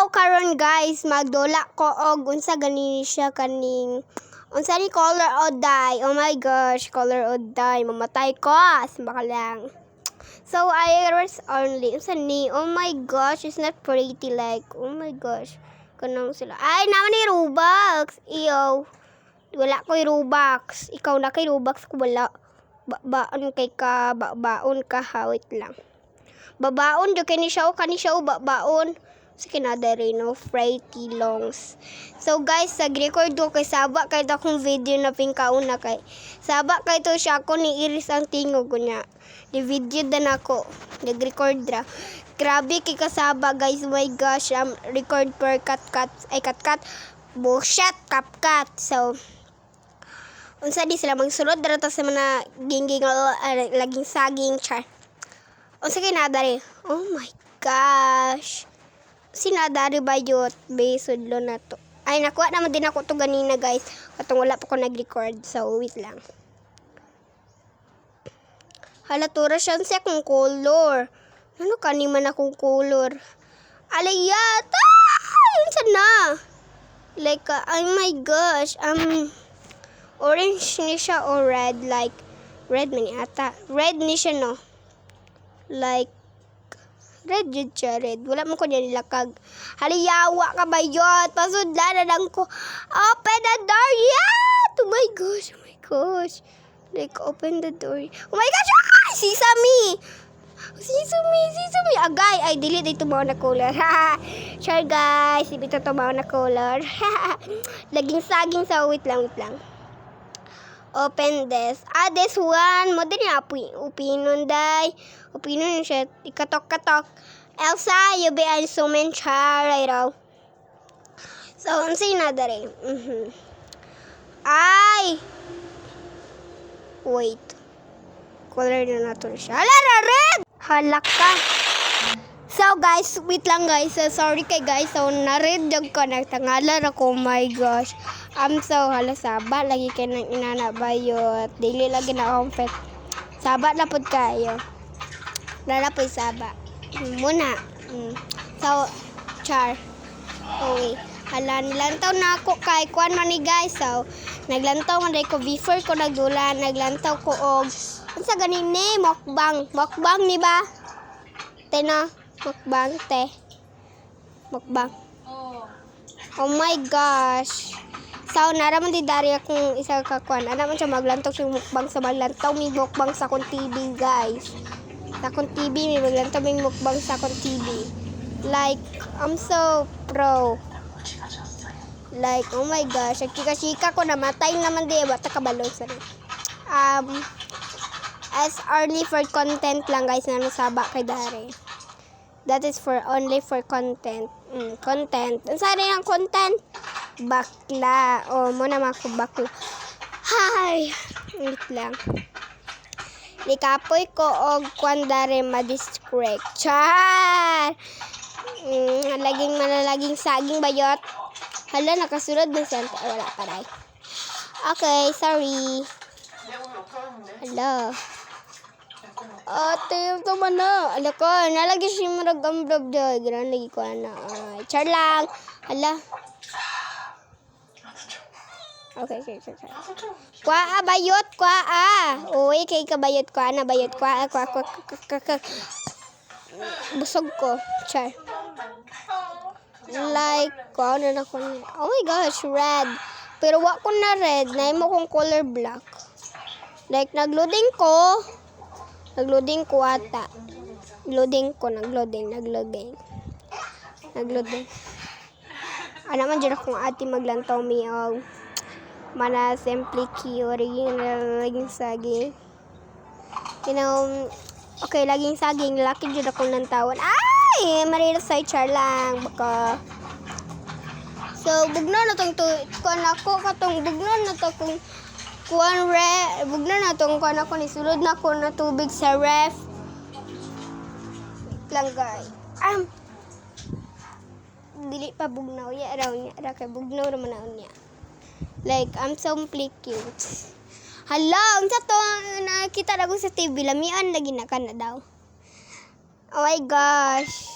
karon guys, magdula ko og unsa gani siya kaning unsa ni color o dye. Oh my gosh, color o dye. Mamatay ko, baka lang. So iris only. Unsa ni? Oh my gosh, it's not pretty like. Oh my gosh. Kanang sila. Ay, naman ni Robux. Iyo. Wala ko'y Robux. Ikaw na kay Robux ko wala. Baon kay ka, baon ka ha, wait lang. Babaon do kani siya o babaon. Sa kinada rin, no? Pretty longs. So guys, nag-record ko kay Saba kay akong video na pingkauna kay Saba kay to siya ako ni Iris ang tingog ko niya. Di video dan ako. Nag-record ra. Grabe kay kasaba guys. Oh my gosh. Record per cut. Bullshit. Cut. So, unsa di sila magsulod dara ta sa mga gingging laging saging char. Unsa kay nadari? Oh my gosh. Sinadari bayot besudlo na to. Ay nakuha naman din ako to ganina guys. Katong wala pa ko nag-record. So wait lang. Hala tura siya sa akong color. Ano kaniman akong color? Alayat! Unsa na? Like oh my gosh. Orange ni siya o red like red man ata. Red ni siya no. Like red jud siya, red. Wala man ko niya nilakag. Haliyawa ka ba yun? Pasudlan na lang ko. Open the door yet! Oh my gosh. Like, open the door. Oh my gosh! Ah! Sesame! Agay! Ay, dili dito mo na color. Sure guys, dito to mo na color. Laging saging sa wait lang. Open this. This one. Mo din upinon day. Upinon siya. Ikatok. Elsa, you be an sumen char. Right now. So, unsa na dere? Ay! Wait. Color na nato siya. Hala, red! Halaka. So, guys, wait lang guys. Sorry kay guys. So, na-red yung connect. Ngalar ako. Oh my gosh. So, hala Saba. Lagi kayo ng inana bayot. Daily lagi na akong pet. Saba na po kayo. Lala po Saba. Muna. So, char. Okay. Hala, nilantaw na ako kay kuan man ni guys. So, naglantaw man ko before ko nagdula. Naglantaw ko og unsa ganin ni mukbang. Mukbang ni ba? Tena. Mukbang, te. Mukbang. Oh my gosh. So, naraman di dari akong isa kakuan. Ano man siya maglantaw siya mukbang sa maglantaw. May mukbang sa akong TV, guys. Sa akong TV, may maglantaw may mukbang sa akong TV. Like, I'm so pro. Like, oh my gosh. Ang chika-chika ko namatay naman di. Bata kabalo sa rin. As only for content lang, guys. Na nasaba kay dari. That is for only for content. Content. Ang sari ang content? Bakla. Muna ako bakla. Hi! Wait lang. Likapoy ko og kwandare ma-discrete. Char! Manalaging saging bayot. Hala, nakasunod na siya. Wala pa rin. Okay, sorry. Hala. Ate, ito man na. Ala ko, nalagi siya marag-amblog doon. Ganun lagi ko na. Char lang. Hala. Okay. Kwa bayot, kwa uy, kay kabayot kwa na bayot kwa. Busog ko. Char. Like, kwa na ko niya. Oh my gosh, red. Pero wak ko na red. Naim mo kong color black. Like, nagloading ko ata. Nagloading. Ano man dyan akong ati maglantaw miyog. Mana simply original laging saging. Okay, laging saging. Laki dyan akong lantawan. Ay! Marira sa char lang. Baka. So, bugno na itong kuwan ako. Bugno na ito kung bugna na itong kuwan ako. Nisulod na ako na tubig sa ref. Wait lang guys. Dili pa bugnaw. Araw niya. Kaya bugnaw naman na niya. Like, I'm simply cute. Hala, ang sa to, nakita na ko sa TV. Lamian, lagi na ka na daw. Oh my gosh.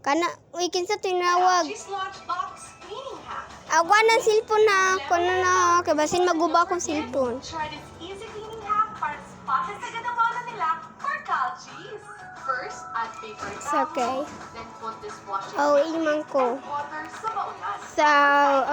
Kana, uy, kinsa tinawag. She's launched box cleaning hack. Awa ng cellphone na. Kuno na. Kaya basin maguba akong cellphone. Try this easy cleaning hack para spotless agad ang bola nila for Calgies. First, add paper It's okay. then put dishwashing Oh, imang ko. water sa baunan. So,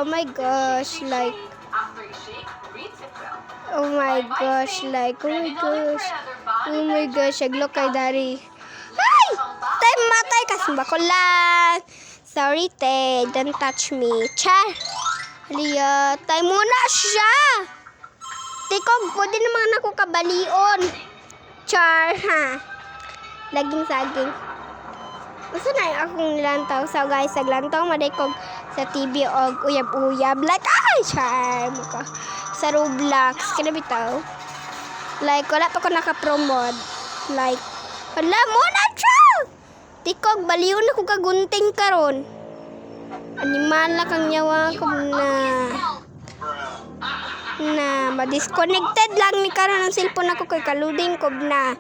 oh my gosh, like, After you shake, rinse it well. oh my gosh, like, oh my gosh. Oh my gosh, aglo kay Dari. Ay! Tay, matay kasi ba ko lang. Sorry, te. Don't touch me. Char. Halika. Tay muna siya. Tikog, pwede naman ako kabalion. Char, ha. Laging saging. Gusto na yung akong nilantaw. So guys, naglantaw madikog sa TV og uyab-uyab. Like, ay, char. Muka. Sa Roblox. Kinabitaw. Like, wala pa ko nakapromote. Like, wala muna siya. Tikog, baliw na ko kagunting karon. Animala kang nyawa ko na ma-disconnected lang ni karon ang cellphone ako kay kaluding ko na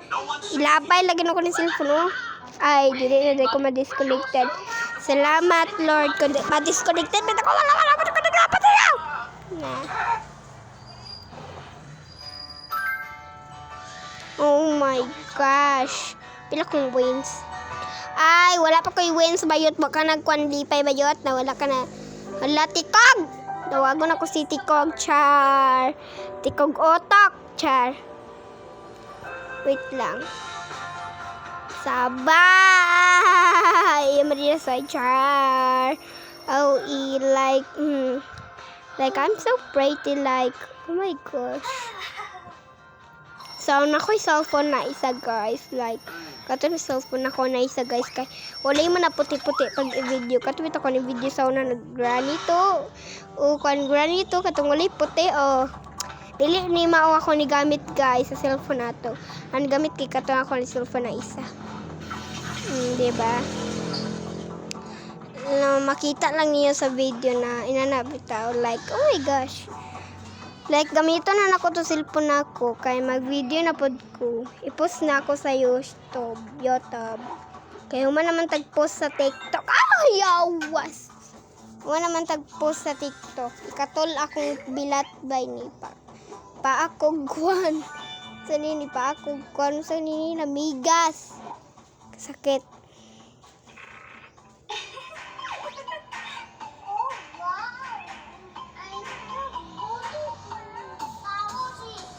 ilabay lagi na ko ng cellphone oh. Ay, dili ko ma-disconnected. Salamat Lord kung ma-disconnected bitaw ko wala ko dapat na. Oh my gosh. Pila kong wins. Ay, wala pa ko'y wins bayot. Baka nagkwandipay bayot na wala ka na. Wala, tikog! Tawagon ako si Tikog, char. Tikog otak, char. Wait lang. Sabay! Marina sa char. Oh, like, I'm so pretty, like, oh my gosh. So, nako'y cellphone na isa, guys. Like, kato na cellphone ako na isa, guys. Kay, wala yung na puti-puti pag i-video. Katawit ako ng video sa una nag-granito. O, kung granito, katong wala puti, o. Dili ni mao ako ni gamit, guys, sa cellphone na to. Ang gamit kay kato ako ni cellphone na isa. Diba? No, makita lang niyo sa video na inanabitaw. Like, oh my gosh. Like, gamito na nako to cellphone nako kay mag-video na pod ko. I-post na ako sa YouTube. Kaya human naman tag-post sa TikTok. Ay, yawas! Human naman tag-post sa TikTok. Ikatol akong bilat by ni pa ako guwan. Sa nini pa ako guwan. Sa nini namigas. Sakit.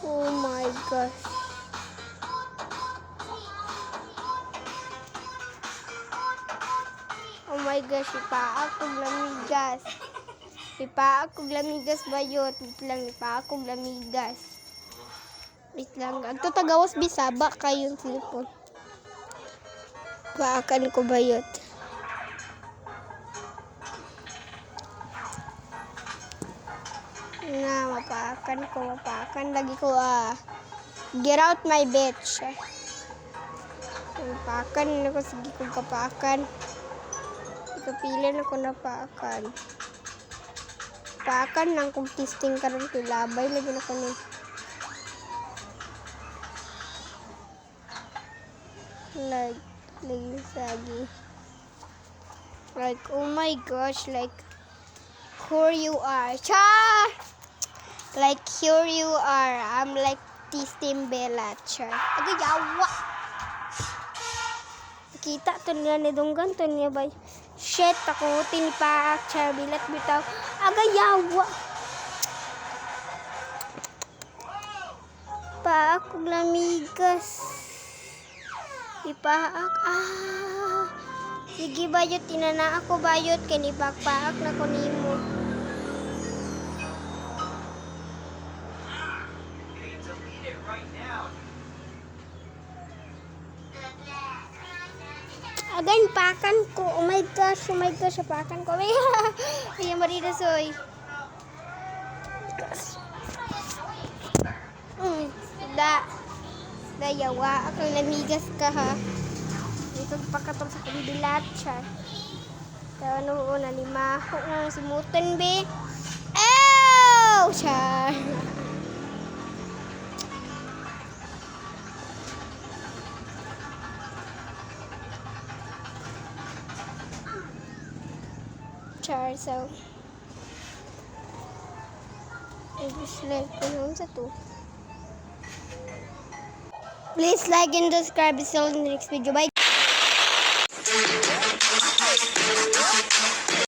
Oh my gosh. Oh my gosh, ipaak kog lamigas. Ipaak kog lamigas bayot. Wait lang, ipaak kog lamigas. Wait lang, agto tagawas bisaba kayo yung cellphone. Paakan ko bayot. Na, mapakan lagi ko get out my bitch. Mapakan ako, sige kong kapakan. Ikapilan ako na paakan. Paakan lang kung testing karon ko labay lagi na ko ni. Like, lagi sagi. Like, oh my gosh, like, here you are. Char! Like, here you are. I'm like Team Bella. Char. Agayawa! Kita to niya ni Dunggan to niya ba? Shit, ako tinipaak. Char, bilat bitaw. Agayawa! Paak kong lamigas. Ipaak. Sige bayot, tinana ako bayot. Kanipakpaak na ko nimo. Again, pakan ko. Oh my gosh, pakan ko. Ay, marida soy. Dayawa, akong namigas ka ha. Ito pakatong sa kandilat siya. Kaya ano, nalimaho na simutan be. Ew! Siya. char. So, i-slide ko naman sa to. Please like and subscribe. See you in the next video. Bye!